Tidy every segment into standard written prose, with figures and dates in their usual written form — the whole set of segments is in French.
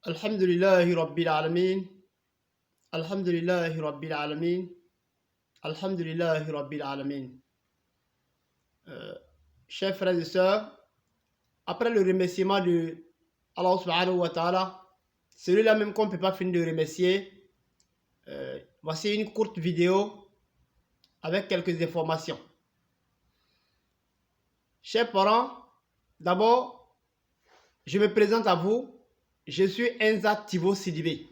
Alhamdulillahi Rabbil Alamin. Alhamdulillahi Rabbil Alamin. Alhamdulillahi Rabbil Alamin. Chers frères et sœurs, après le remerciement de Allah subhanahu wa ta'ala, celui-là même qu'on ne peut pas finir de remercier, voici une courte vidéo avec quelques informations. Chers parents, d'abord, je me présente à vous. Je suis Enza Tivo Sidibé,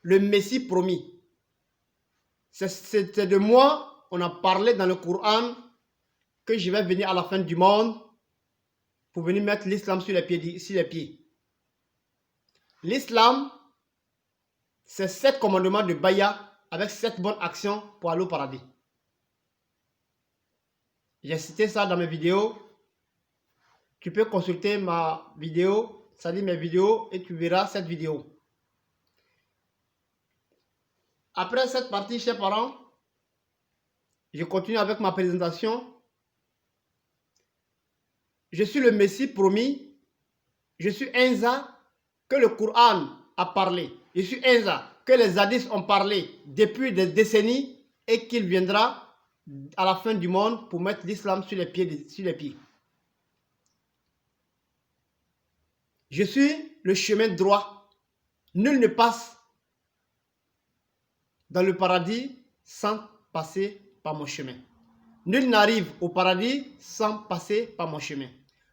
le Messie promis. C'est de moi, on a parlé dans le Coran, que je vais venir à la fin du monde pour venir mettre l'islam sur les pieds. L'islam, c'est 7 commandements de Baya avec 7 bonnes actions pour aller au paradis. J'ai cité ça dans mes vidéos. Tu peux consulter ma vidéo, c'est-à-dire mes vidéos, et tu verras cette vidéo. Après cette partie, chers parents, je continue avec ma présentation. Je suis le Messie promis. Je suis Enza que le Coran a parlé. Je suis Enza que les hadiths ont parlé depuis des décennies et qu'il viendra à la fin du monde pour mettre l'islam sur les pieds. Je suis le chemin droit. Nul ne passe dans le paradis sans passer par mon chemin. Nul n'arrive au paradis sans passer par mon chemin.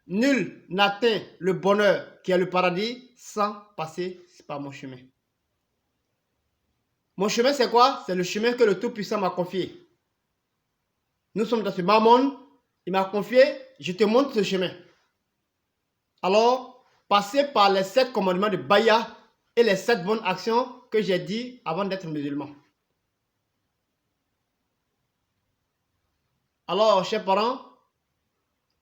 Nul n'atteint le bonheur qui est le paradis sans passer par mon chemin. Mon chemin, c'est quoi? C'est le chemin que le Tout-Puissant m'a confié. Nous sommes dans ce bas monde. Il m'a confié, je te montre ce chemin. Alors, passez par les 7 commandements de Baya et les 7 bonnes actions que j'ai dit avant d'être musulman. Alors, chers parents,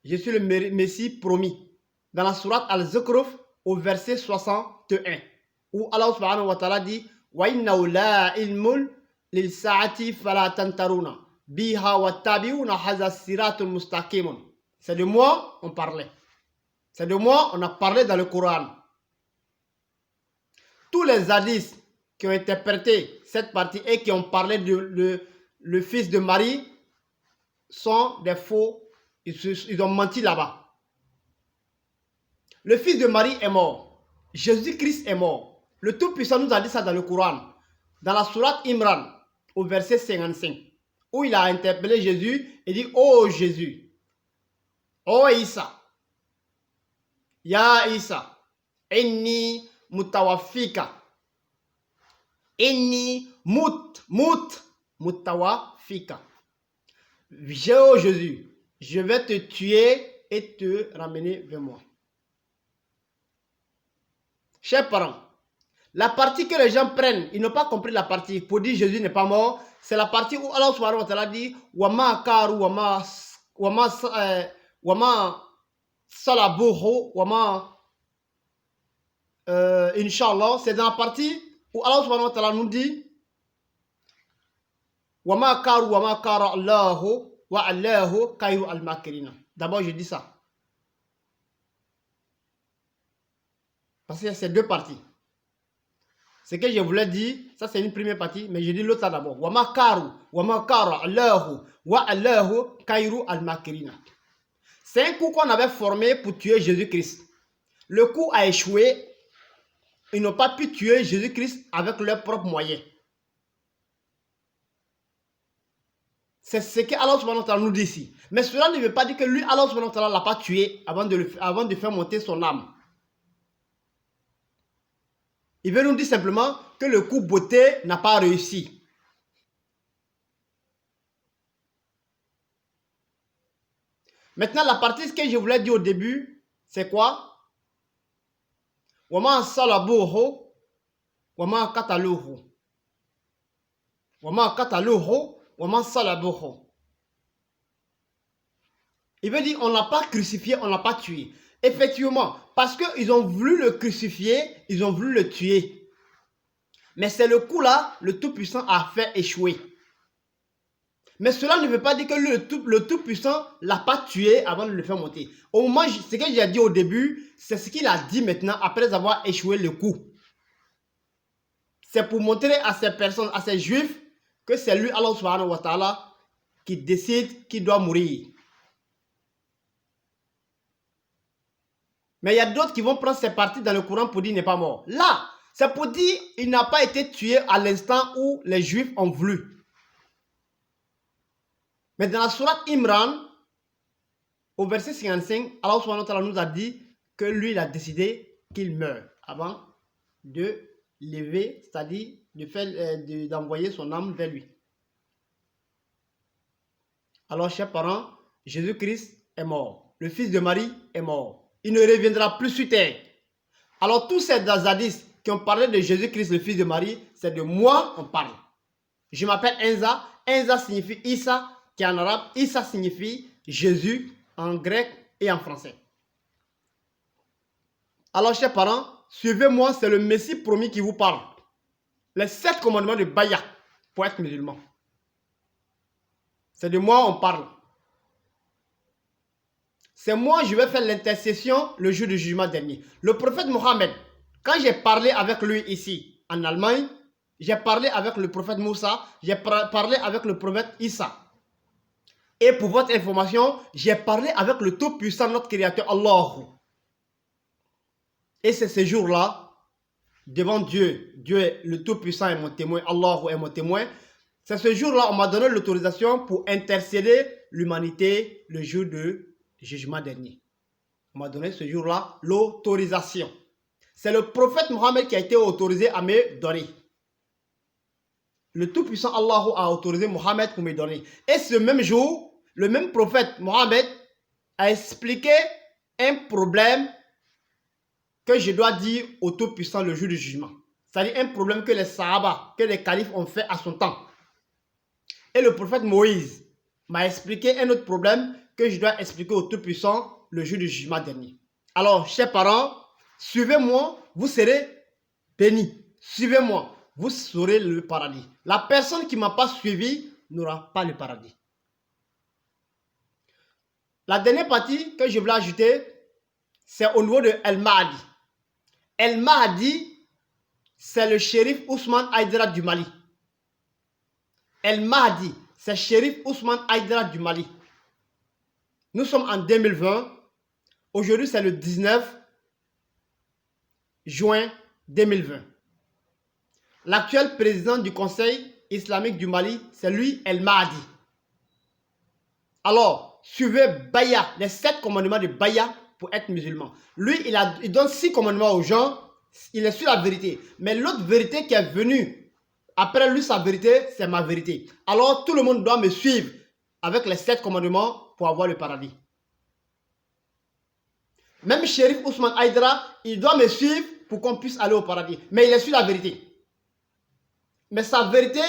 je suis le Messie promis. Dans la sourate Al-Zukhruf, au verset 61, où Allah subhanahu wa ta'ala dit wa innahu la ilmul lil sa'ati fala tantaruna biha wa tabi'una hadha siratul mustaqimun. C'est de moi on parlait. C'est de moi on a parlé dans le Coran. Tous les hadiths qui ont interprété cette partie et qui ont parlé de le fils de Marie sont des faux. Ils ont menti là-bas. Le fils de Marie est mort. Jésus-Christ est mort. Le Tout-Puissant nous a dit ça dans le Coran. Dans la sourate Imran, au verset 55, où il a interpellé Jésus et dit, oh Jésus, oh Isa, ya Isa, inni mutawafika, inni mutawafika. Oh Jésus, je vais te tuer et te ramener vers moi. Chers parents, la partie que les gens prennent, ils n'ont pas compris la partie pour dire Jésus n'est pas mort. C'est la partie où Allah subhanahu wa ta'ala dit wama karu wama salabuhu wama inshallah. C'est dans la partie où Allah subhanahu wa ta'ala nous dit wama karu wama kara Allahu wa Allahu kayru al-makirina. D'abord je dis ça. Parce que c'est 2 parties. Ce que je voulais dire, ça c'est une première partie, mais je dis l'autre d'abord. Wama karu, wama kara Allahu, wa Allahu kayru al-makirina. C'est un coup qu'on avait formé pour tuer Jésus-Christ. Le coup a échoué. Ils n'ont pas pu tuer Jésus-Christ avec leurs propres moyens. C'est ce que Allah subhanahu wa ta'ala nous dit ici. Mais cela ne veut pas dire que lui, Allah subhanahu wa ta'ala, l'a pas tué avant de faire monter son âme. Il veut nous dire simplement que le coup beauté n'a pas réussi. Maintenant, la partie que je voulais dire au début, c'est quoi? Wama salabuhu, wama kataluhu. Wama kataluhu, wama salabuhu. Il veut dire on l'a pas crucifié, on l'a pas tué. Effectivement, parce qu'ils ont voulu le crucifier, ils ont voulu le tuer. Mais c'est le coup là, le Tout-Puissant a fait échouer. Mais cela ne veut pas dire que le Tout-Puissant ne l'a pas tué avant de le faire monter. Au moment, ce que j'ai dit au début, c'est ce qu'il a dit maintenant après avoir échoué le coup. C'est pour montrer à ces personnes, à ces juifs, que c'est lui, Allah subhanahu wa ta'ala, qui décide qui doit mourir. Mais il y a d'autres qui vont prendre ces parties dans le Coran pour dire qu'il n'est pas mort. Là, c'est pour dire qu'il n'a pas été tué à l'instant où les juifs ont voulu. Mais dans la sourate Imran, au verset 55, Allah subhanahu wa ta'ala nous a dit que lui, il a décidé qu'il meure avant de lever, c'est-à-dire d'envoyer son âme vers lui. Alors, chers parents, Jésus-Christ est mort. Le fils de Marie est mort. Il ne reviendra plus sur terre. Alors, tous ces hadiths qui ont parlé de Jésus-Christ, le fils de Marie, c'est de moi qu'on parle. Je m'appelle Enza. Enza signifie Issa, qui est en arabe. Issa signifie Jésus en grec et en français. Alors, chers parents, suivez-moi, c'est le Messie promis qui vous parle. Les 7 commandements de Baya pour être musulman. C'est de moi on parle. C'est moi, je vais faire l'intercession le jour du jugement dernier. Le prophète Mohammed, quand j'ai parlé avec lui ici, en Allemagne, j'ai parlé avec le prophète Moussa, j'ai parlé avec le prophète Issa. Et pour votre information, j'ai parlé avec le Tout-Puissant, notre Créateur, Allah. Et c'est ce jour-là, devant Dieu, Dieu est le Tout-Puissant est mon témoin, Allah est mon témoin. C'est ce jour-là, on m'a donné l'autorisation pour intercéder l'humanité le jour du jugement dernier. On m'a donné ce jour-là l'autorisation. C'est le prophète Mohammed qui a été autorisé à me donner. Le Tout-Puissant Allah a autorisé Mohammed pour me donner. Et ce même jour, le même prophète Mohammed a expliqué un problème que je dois dire au Tout-Puissant le jour du jugement. C'est-à-dire un problème que les Sahaba, que les califes ont fait à son temps. Et le prophète Moïse m'a expliqué un autre problème que je dois expliquer au Tout-Puissant le jour du jugement dernier. Alors, chers parents, suivez-moi, vous serez bénis. Suivez-moi, vous saurez le paradis. La personne qui ne m'a pas suivi n'aura pas le paradis. La dernière partie que je voulais ajouter, c'est au niveau de El Mahdi. El Mahdi, c'est le shérif Ousmane Haïdara du Mali. El Mahdi, c'est shérif Ousmane Haïdara du Mali. Nous sommes en 2020. Aujourd'hui, c'est le 19 juin 2020. L'actuel président du Conseil islamique du Mali, c'est lui, El Mahdi. Alors, suivez Baya, les 7 commandements de Baya pour être musulman. Lui, il donne 6 commandements aux gens. Il est sur la vérité. Mais l'autre vérité qui est venue après lui, sa vérité, c'est ma vérité. Alors, tout le monde doit me suivre avec les 7 commandements pour avoir le paradis. Même Shérif Ousmane Haïdara, il doit me suivre pour qu'on puisse aller au paradis. Mais il est sur la vérité. Mais sa vérité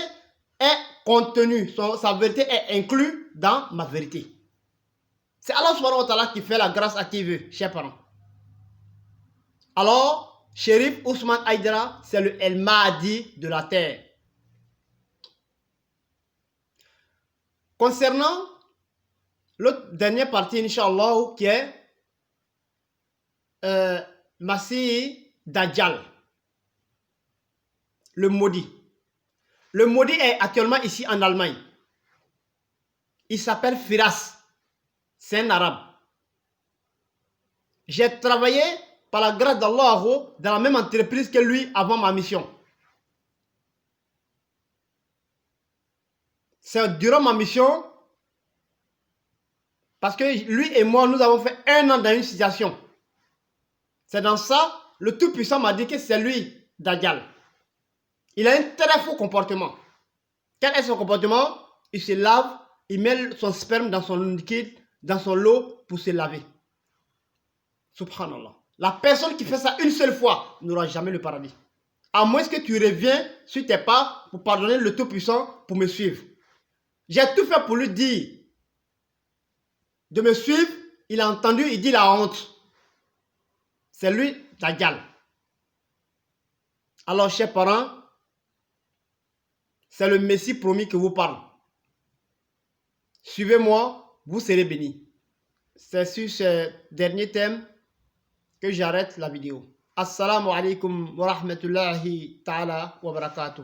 est contenue, sa vérité est inclue dans ma vérité. C'est Allah subhanahu wa ta'ala qui fait la grâce à qui veut, chers parents. Alors, Shérif Ousmane Haïdara, c'est le El Mahdi de la terre. Concernant l'autre dernière partie, Inch'Allah, qui est Masih Dajjal, le maudit. Le maudit est actuellement ici en Allemagne. Il s'appelle Firas. C'est un arabe. J'ai travaillé par la grâce d'Allah dans la même entreprise que lui avant ma mission. C'est durant ma mission, parce que lui et moi, nous avons fait 1 an dans une situation. C'est dans ça, le Tout-Puissant m'a dit que c'est lui, Dajjal. Il a un très faux comportement. Quel est son comportement? Il se lave, il met son sperme dans son liquide, dans son lot pour se laver. Subhanallah. La personne qui fait ça une seule fois n'aura jamais le paradis. À moins que tu reviens sur tes pas pour pardonner le Tout-Puissant pour me suivre. J'ai tout fait pour lui dire de me suivre. Il a entendu, il dit la honte. C'est lui, Dajjal. Alors, chers parents, c'est le Messie promis que vous parle. Suivez-moi, vous serez bénis. C'est sur ce dernier thème que j'arrête la vidéo. Assalamu alaikum wa rahmatullahi ta'ala wa barakatuh.